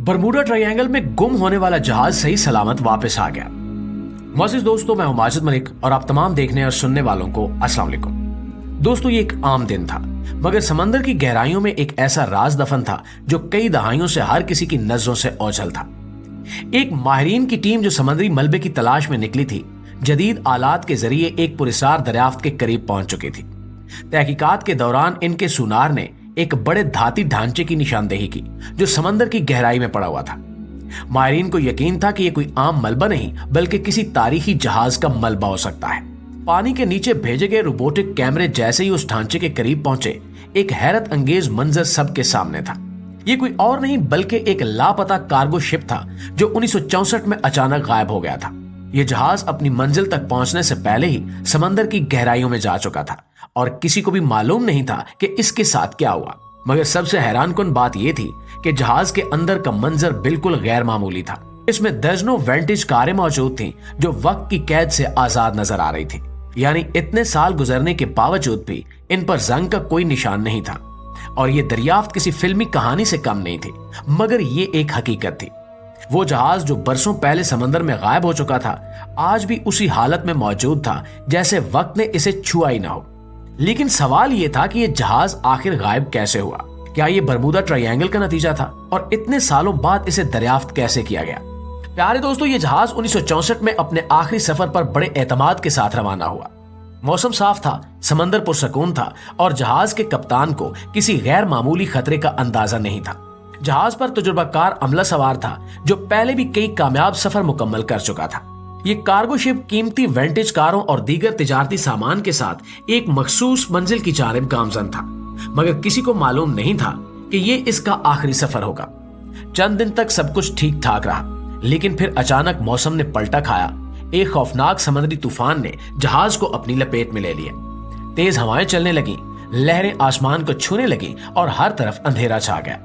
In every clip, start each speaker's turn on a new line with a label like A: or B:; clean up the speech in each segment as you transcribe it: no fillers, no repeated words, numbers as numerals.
A: Bermuda triangle में गुम होने वाला जहाज सही सलामत वापस आ गया। मोअज़्ज़िज़ दोस्तों, मैं हूं माजिद मलिक और आप तमाम देखने और सुनने वालों को अस्सलाम वालेकुम। दोस्तों, ये एक आम दिन था, मगर समंदर की गहराइयों में एक ऐसा राज दफन था जो कई दहाइयों से हर किसी की नजरों से ओझल था। एक माहिरीन की टीम जो समुद्री मलबे की तलाश में निकली थी, जदीद आलात के जरिए एक पुरस्कार दरियाफ्त के करीब पहुंच चुकी थी। तहकीकात के दौरान इनके सुनार ने एक बड़े धाती ढांचे की निशानदेही की जो समंदर की गहराई में पड़ा हुआ था। माहिरीन को यकीन था कि यह कोई आम मलबा नहीं बल्कि किसी तारीखी जहाज का मलबा हो सकता है। पानी के नीचे भेजे गए रोबोटिक कैमरे जैसे ही उस ढांचे के करीब पहुंचे, एक हैरत अंगेज मंजर सबके सामने था। ये कोई और नहीं बल्कि एक लापता कार्गो शिप था जो 1964 में अचानक गायब हो गया था। यह जहाज अपनी मंजिल तक पहुंचने से पहले ही समंदर की गहराइयों में जा चुका था और किसी को भी मालूम नहीं था कि इसके साथ क्या हुआ। मगर सबसे हैरानकुन बात यह थी कि जहाज के अंदर का मंजर बिल्कुल गैर मामूली था। इसमें दर्जनों वेंटेज कारें मौजूद थीं जो वक्त की कैद से आजाद नजर आ रही थी। यानी इतने साल गुजरने के बावजूद भी इन पर जंग का कोई निशान नहीं था और ये दरियाफ्त किसी फिल्मी कहानी से कम नहीं थी, मगर ये एक हकीकत थी। वो जहाज जो बरसों पहले समंदर में गायब हो चुका था, आज भी उसी हालत में मौजूद था जैसे वक्त ने इसे छुआ ही ना हो। लेकिन सवाल ये था कि ये जहाज आखिर गायब कैसे हुआ? क्या ये बरमूडा ट्रायंगल का नतीजा था और इतने सालों बाद इसे दरियाफ्त कैसे किया गया? प्यारे दोस्तों, ये जहाज 1964 में अपने आखिरी सफर पर बड़े एतमाद के साथ रवाना हुआ। मौसम साफ था, समंदर पुरसकून था और जहाज के कप्तान को किसी गैर मामूली खतरे का अंदाजा नहीं था। जहाज पर तजुर्बाकार अमला सवार था जो पहले भी कई कामयाब सफर मुकम्मल कर चुका था। ये कार्गो शिप कीमती वेंटेज कारों और दीगर तिजारती सामान के साथ एक मखसूस मंजिल की जानिब गामजन था, मगर किसी को मालूम नहीं था कि ये इसका आखिरी सफर होगा। चंद दिन तक सब कुछ ठीक ठाक रहा, लेकिन फिर अचानक मौसम ने पलटा खाया। एक खौफनाक समुद्री तूफान ने जहाज को अपनी लपेट में ले लिया। तेज हवाएं चलने लगी, लहरें आसमान को छूने लगी और हर तरफ अंधेरा छा गया।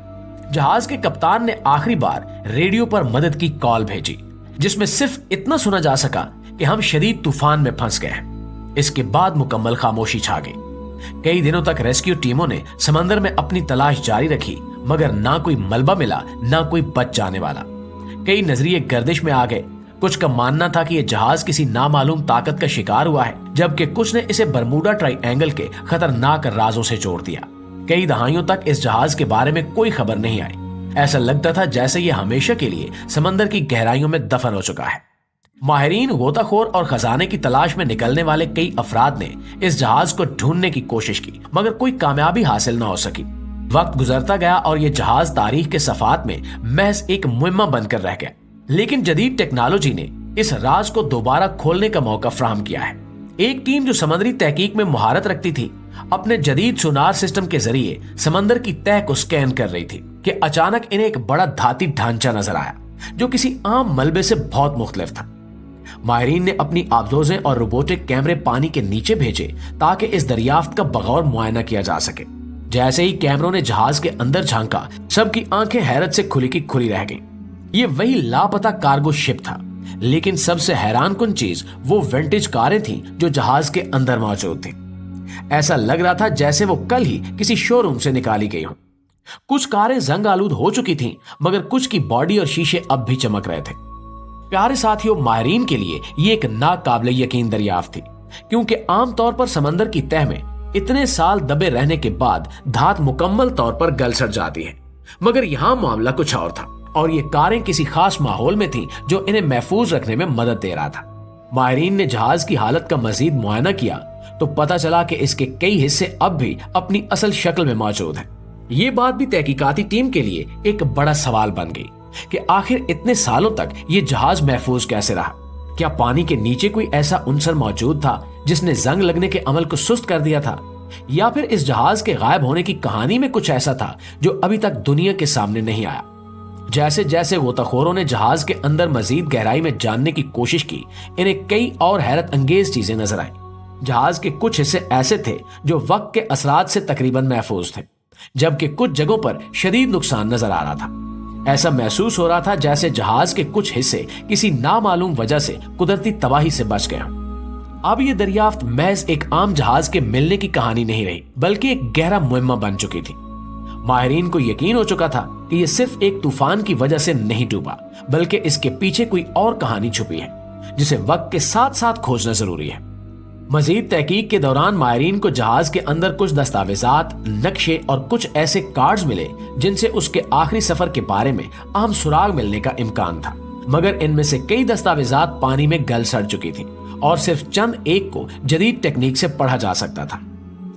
A: जहाज के कप्तान ने आखिरी बार रेडियो पर मदद की कॉल भेजी, जिसमें सिर्फ इतना सुना जा सका कि हम शदीद तूफान में फंस गए हैं। इसके बाद मुकम्मल खामोशी छा गई। कई दिनों तक रेस्क्यू टीमों ने समंदर में अपनी तलाश जारी रखी, मगर ना कोई मलबा मिला, ना कोई बच जाने वाला। कई नजरिए गर्दिश में आ गए। कुछ का मानना था कि यह जहाज किसी नामालूम ताकत का शिकार हुआ है, जबकि कुछ ने इसे बरमूडा ट्रायंगल के खतरनाक राजों से जोड़ दिया। कई दहाइयों तक इस जहाज के बारे में कोई खबर नहीं आई। ऐसा लगता था जैसे यह हमेशा के लिए समंदर की गहराइयों में दफन हो चुका है। माहिरीन, गोताखोर और खजाने की तलाश में निकलने वाले कई अफराद ने इस जहाज को ढूंढने की कोशिश की, मगर कोई कामयाबी हासिल न हो सकी। वक्त गुजरता गया और यह जहाज तारीख के सफात में महज एक मुहिम्मा बनकर रह गया। लेकिन जदीद टेक्नोलॉजी ने इस राज को दोबारा खोलने का मौका फराहम किया है। एक टीम जो समुद्री तहकीक में मुहारत रखती थी, अपने जदीद सोनार सिस्टम के जरिए समंदर की तह को स्कैन कर रही थी कि अचानक इन्हें एक बड़ा धाती ढांचा नजर आया जो किसी आम मलबे से बहुत मुख्तलिफ था। माहिरीन ने अपनी आबदोजें और रोबोटिक कैमरे पानी के नीचे भेजे ताकि इस दरियाफ्त का बगौर मुआयना किया जा सके। जैसे ही कैमरों ने जहाज के अंदर झांका, सबकी आंखें हैरत से खुली की खुली रह गईं। ये वही लापता कार्गो शिप था, लेकिन सबसे हैरानकुन चीज वो विंटेज कारें थीं जो जहाज के अंदर मौजूद थीं। ऐसा लग रहा था जैसे वो कल ही किसी शोरूम से निकाली गई हों। कुछ कारें जंग आलूद हो चुकी थीं, मगर कुछ की बॉडी और शीशे अब भी चमक रहे थे। प्यारे साथियों, माहिरीन के लिए ये एक नाकाबिले यकीन दरियाफ्त थी, क्योंकि आमतौर पर समंदर की तह में इतने साल दबे रहने के बाद धात मुकम्मल तौर पर गल सड़ जाती है, मगर यहां मामला कुछ और था और ये कारें किसी खास माहौल में थीं जो इन्हें महफूज रखने में मदद दे रहा था। माहिरीन ने जहाज की हालत का मजीद मुआयना किया तो पता चला कि इसके कई हिस्से अब भी अपनी असल शक्ल में मौजूद हैं। ये बात भी तहकीकाती टीम के लिए एक बड़ा सवाल बन गई कि आखिर इतने सालों तक ये जहाज महफूज कैसे रहा। क्या पानी के नीचे कोई ऐसा उनसर मौजूद था जिसने जंग लगने के अमल को सुस्त कर दिया था, या फिर इस जहाज के गायब होने की कहानी में कुछ ऐसा था जो अभी तक दुनिया के सामने नहीं आया। जैसे जैसे गोताखोरों ने जहाज के अंदर मजीद गहराई में जानने की कोशिश की, इन्हें कई और हैरत अंगेज चीजें नजर आई। जहाज के कुछ हिस्से ऐसे थे जो वक्त के असरात से तकरीबन महफूज थे, जबकि कुछ जगहों पर शदीद नुकसान नजर आ रहा था। ऐसा महसूस हो रहा था जैसे जहाज के कुछ हिस्से किसी नामालूम वजह से कुदरती तबाही से बच गए हों। अब ये दरियाफ्त महज एक आम जहाज के मिलने की कहानी नहीं रही, बल्कि एक गहरा मुहिम्मा बन चुकी थी। माहिरीन को यकीन हो चुका था कि ये सिर्फ एक तूफान की वजह से नहीं डूबा, बल्कि इसके पीछे कोई और कहानी छुपी है जिसे वक्त के साथ साथ खोजना जरूरी है। मजीद तहकीक के दौरान माहिरीन को जहाज के अंदर कुछ दस्तावेजात, नक्शे और कुछ ऐसे कार्ड्स मिले जिनसे उसके आखिरी सफर के बारे में अहम सुराग मिलने का इम्कान था, मगर इनमें से कई दस्तावेजात पानी में गल सड़ चुकी थी और सिर्फ चंद एक को जदीद टेक्निक से पढ़ा जा सकता था।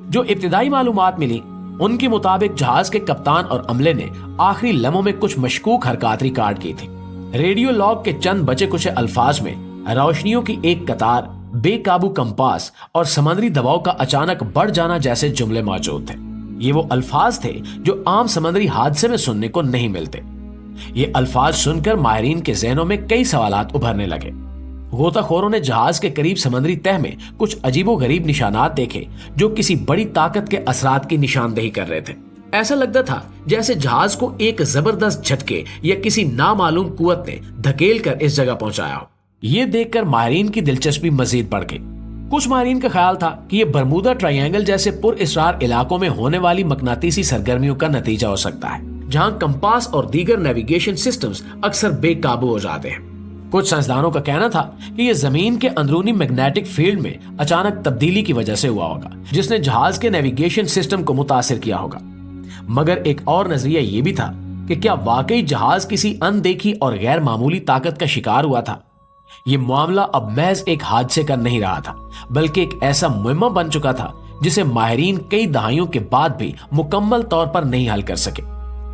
A: जो इब्तिदाई मालूमात मिली उनके मुताबिक जहाज के कप्तान और अमले ने आखिरी लम्हों में कुछ मशकूक हरकत रिकॉर्ड की थी। रेडियो लॉग के चंद बचे कुछ अल्फाज में रोशनियों की एक कतार, बेकाबू कंपास और समुद्री दबाव का अचानक बढ़ जाना जैसे जुमले मौजूद थे। ये वो अल्फाज थे जो आम समुद्री हादसे में सुनने को नहीं मिलते। ये अल्फाज सुनकर माहिरीन के जहनों में कई सवालात उभरने लगे। गोताखोरों ने जहाज के करीब समुद्री तह में कुछ अजीबोगरीब निशानात देखे जो किसी बड़ी ताकत के असरात की निशानदेही कर रहे थे। ऐसा लगता था जैसे जहाज को एक जबरदस्त झटके या किसी नामालूम कुव्वत ने धकेल कर इस जगह पहुंचाया हो। ये देखकर माहिरीन की दिलचस्पी मजीद बढ़ गई। कुछ माहिरीन का ख्याल था कि ये बरमूदा ट्रायंगल जैसे पुरअसरार इलाकों में होने वाली मकनातीसी सरगर्मियों का नतीजा हो सकता है, जहां कंपास और दीगर नेविगेशन सिस्टम्स अक्सर बेकाबू हो जाते हैं। कुछ साइंसदानों का कहना था कि यह जमीन के अंदरूनी मैग्नेटिक फील्ड में अचानक तब्दीली की वजह से हुआ होगा, जिसने जहाज के नेविगेशन सिस्टम को मुतासिर किया होगा। मगर एक और नजरिया यह भी था कि क्या वाकई जहाज किसी अनदेखी और गैर मामूली ताकत का शिकार हुआ था। ये मामला अब महज एक हादसे का नहीं रहा था, बल्कि एक ऐसा मुहिम्मा बन चुका था जिसे माहिरीन कई दहाइयों के बाद भी मुकम्मल तौर पर नहीं हल कर सके।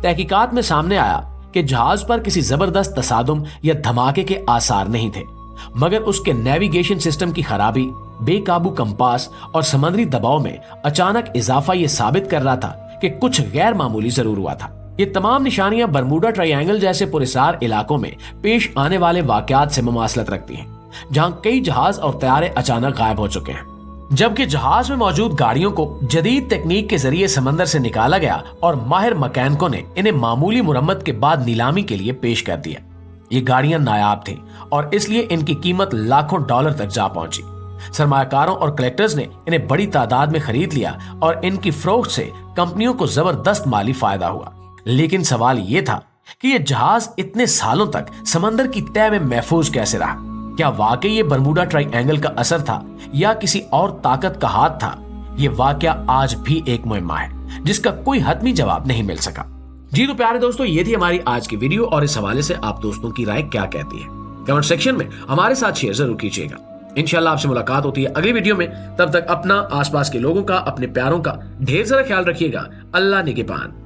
A: तहकीकात में सामने आया कि जहाज पर किसी जबरदस्त तसादुम या धमाके के आसार नहीं थे, मगर उसके नेविगेशन सिस्टम की खराबी, बेकाबू कंपास और समुद्री दबाव में अचानक इजाफा ये साबित कर रहा था कि कुछ गैर मामूली जरूर हुआ था। ये तमाम निशानियां बरमूडा ट्रायंगल जैसे पुरअसरार इलाकों में पेश आने वाले वाकयात से मुमासलत रखती हैं, जहां कई जहाज और तैयारे अचानक गायब हो चुके हैं, जबकि जहाज में मौजूद गाड़ियों को जदीद तकनीक के जरिए समंदर से निकाला गया और माहिर मैकेनिकों ने इन्हें मामूली मुरम्मत के बाद नीलामी के लिए पेश कर दिया। ये गाड़ियां नायाब थी और इसलिए इनकी कीमत लाखों डॉलर तक जा पहुंची। सरमायाकारों और कलेक्टर्स ने इन्हें बड़ी तादाद में खरीद लिया और इनकी फरोख्त से कंपनियों को जबरदस्त माली फायदा हुआ। लेकिन सवाल ये था कि ये जहाज इतने सालों तक समंदर की तह में महफूज कैसे रहा। क्या वाकई ये बरमूडा ट्रायंगल का असर था या किसी और ताकत का हाथ था? ये वाकया आज भी एक मुहिम्मा है जिसका कोई हतमी जवाब नहीं मिल सका। जी तो प्यारे दोस्तों, ये थी हमारी आज की वीडियो और इस हवाले से आप दोस्तों की राय क्या कहती है कमेंट सेक्शन में हमारे साथ शेयर जरूर कीजिएगा। इंशाल्लाह आपसे मुलाकात होती है अगली वीडियो में। तब तक अपना, आसपास के लोगों का, अपने प्यारों का ढेर सारा ख्याल रखिएगा। अल्लाह निगहबान।